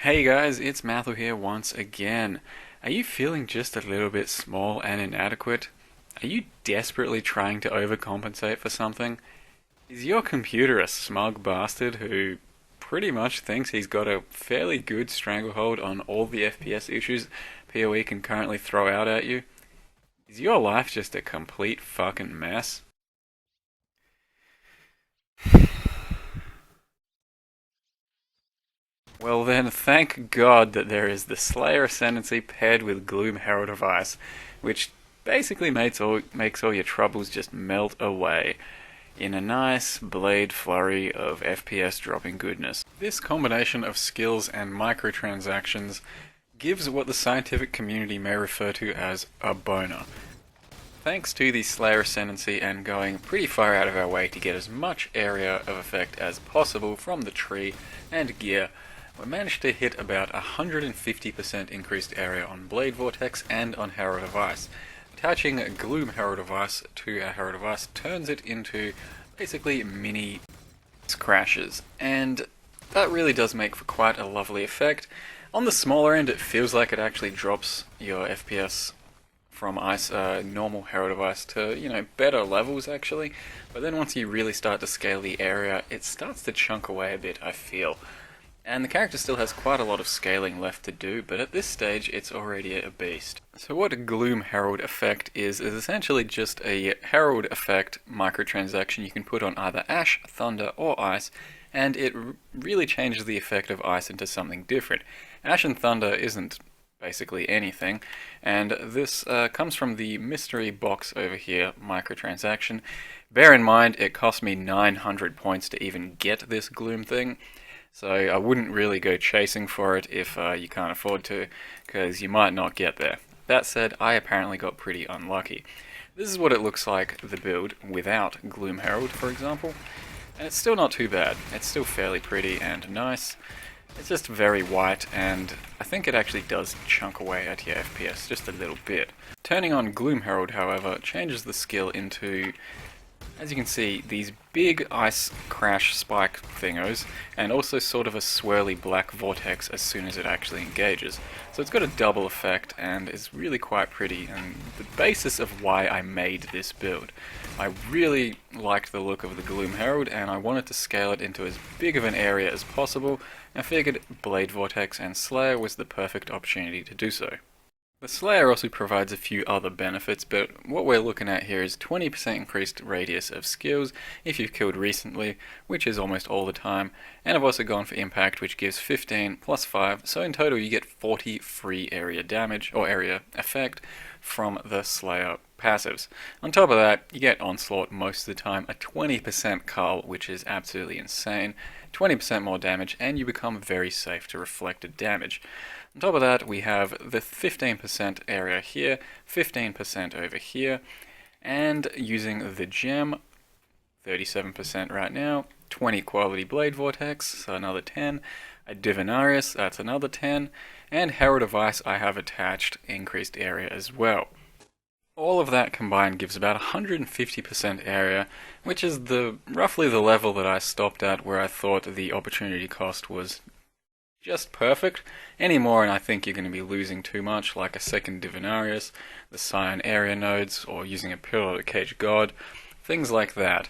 Hey guys, it's Matthew here once again. Are you feeling just a little bit small and inadequate? Are you desperately trying to overcompensate for something? Is your computer a smug bastard who pretty much thinks he's got a fairly good stranglehold on all the FPS issues PoE can currently throw out at you? Is your life just a complete fucking mess? Well then, thank God that there is the Slayer Ascendancy paired with Gloom Herald of Ice, which basically makes all your troubles just melt away in a nice blade flurry of FPS dropping goodness. This combination of skills and microtransactions gives what the scientific community may refer to as a boner. Thanks to the Slayer Ascendancy and going pretty far out of our way to get as much area of effect as possible from the tree and gear, we managed to hit about 150% increased area on Blade Vortex and on Herald of Ice. Attaching Gloom Herald of Ice to our Herald of Ice turns it into basically mini crashes, and that really does make for quite a lovely effect. On the smaller end, it feels like it actually drops your FPS from ice, normal Herald of Ice to, better levels actually. But then once you really start to scale the area, it starts to chunk away a bit, I feel. And the character still has quite a lot of scaling left to do, but at this stage it's already a beast. So what a Gloom Herald effect is essentially just a Herald effect microtransaction you can put on either Ash, Thunder, or Ice, and it really changes the effect of Ice into something different. Ash and Thunder isn't basically anything, and this comes from the mystery box over here, microtransaction. Bear in mind, it cost me 900 points to even get this Gloom thing, so I wouldn't really go chasing for it if you can't afford to, because you might not get there. That said, I apparently got pretty unlucky. This is what it looks like, the build, without Gloom Herald, for example, and it's still not too bad. It's still fairly pretty and nice. It's just very white, and I think it actually does chunk away at your FPS just a little bit. Turning on Gloom Herald, however, changes the skill into, as you can see, these big ice crash spike thingos, and also sort of a swirly black vortex as soon as it actually engages. So it's got a double effect and is really quite pretty, and the basis of why I made this build. I really liked the look of the Gloom Herald, and I wanted to scale it into as big of an area as possible, and I figured Blade Vortex and Slayer was the perfect opportunity to do so. The Slayer also provides a few other benefits, but what we're looking at here is 20% increased radius of skills if you've killed recently, which is almost all the time, and I've also gone for Impact, which gives 15 plus 5, so in total you get 40 free area damage, or area effect, from the Slayer passives. On top of that, you get Onslaught most of the time, a 20% cull, which is absolutely insane, 20% more damage, and you become very safe to reflected damage. On top of that, we have the 15% area here, 15% over here, and using the gem, 37% right now, 20 quality Blade Vortex, so another 10, a Divinarius, that's another 10, and Herald of Ice I have attached increased area as well. All of that combined gives about 150% area, which is roughly the level that I stopped at where I thought the opportunity cost was just perfect. Any more and I think you're going to be losing too much, like a second Divinarius, the Scion area nodes, or using a Pillar to Cage God, things like that.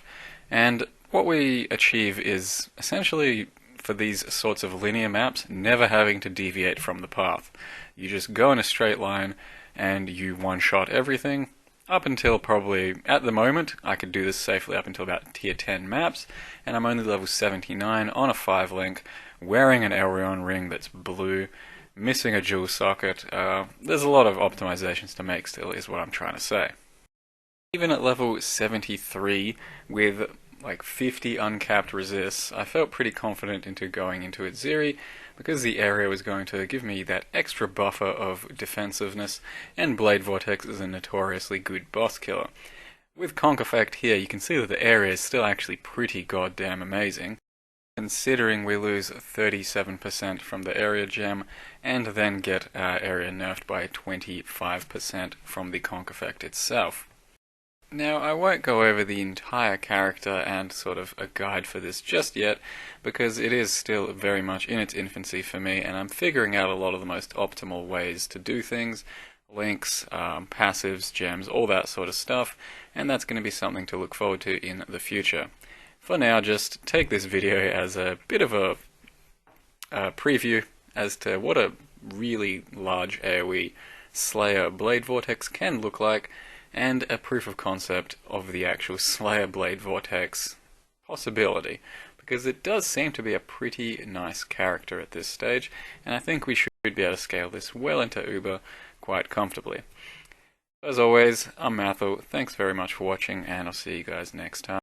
And what we achieve is essentially, for these sorts of linear maps, never having to deviate from the path. You just go in a straight line and you one-shot everything up until probably, at the moment, I could do this safely up until about tier 10 maps, and I'm only level 79 on a 5-link, wearing an Elrion ring that's blue, missing a jewel socket. There's a lot of optimizations to make still, is what I'm trying to say. Even at level 73, with like 50 uncapped resists, I felt pretty confident into going into Aziri, because the area was going to give me that extra buffer of defensiveness, and Blade Vortex is a notoriously good boss killer. With Conk Effect here, you can see that the area is still actually pretty goddamn amazing, considering we lose 37% from the area gem, and then get our area nerfed by 25% from the Conk Effect itself. Now, I won't go over the entire character and sort of a guide for this just yet, because it is still very much in its infancy for me, and I'm figuring out a lot of the most optimal ways to do things, links, passives, gems, all that sort of stuff, and that's going to be something to look forward to in the future. For now, just take this video as a bit of a preview as to what a really large AoE Slayer Blade Vortex can look like, and a proof of concept of the actual Slayer Blade Vortex possibility, because it does seem to be a pretty nice character at this stage, and I think we should be able to scale this well into Uber quite comfortably. As always, I'm Mathel, thanks very much for watching, and I'll see you guys next time.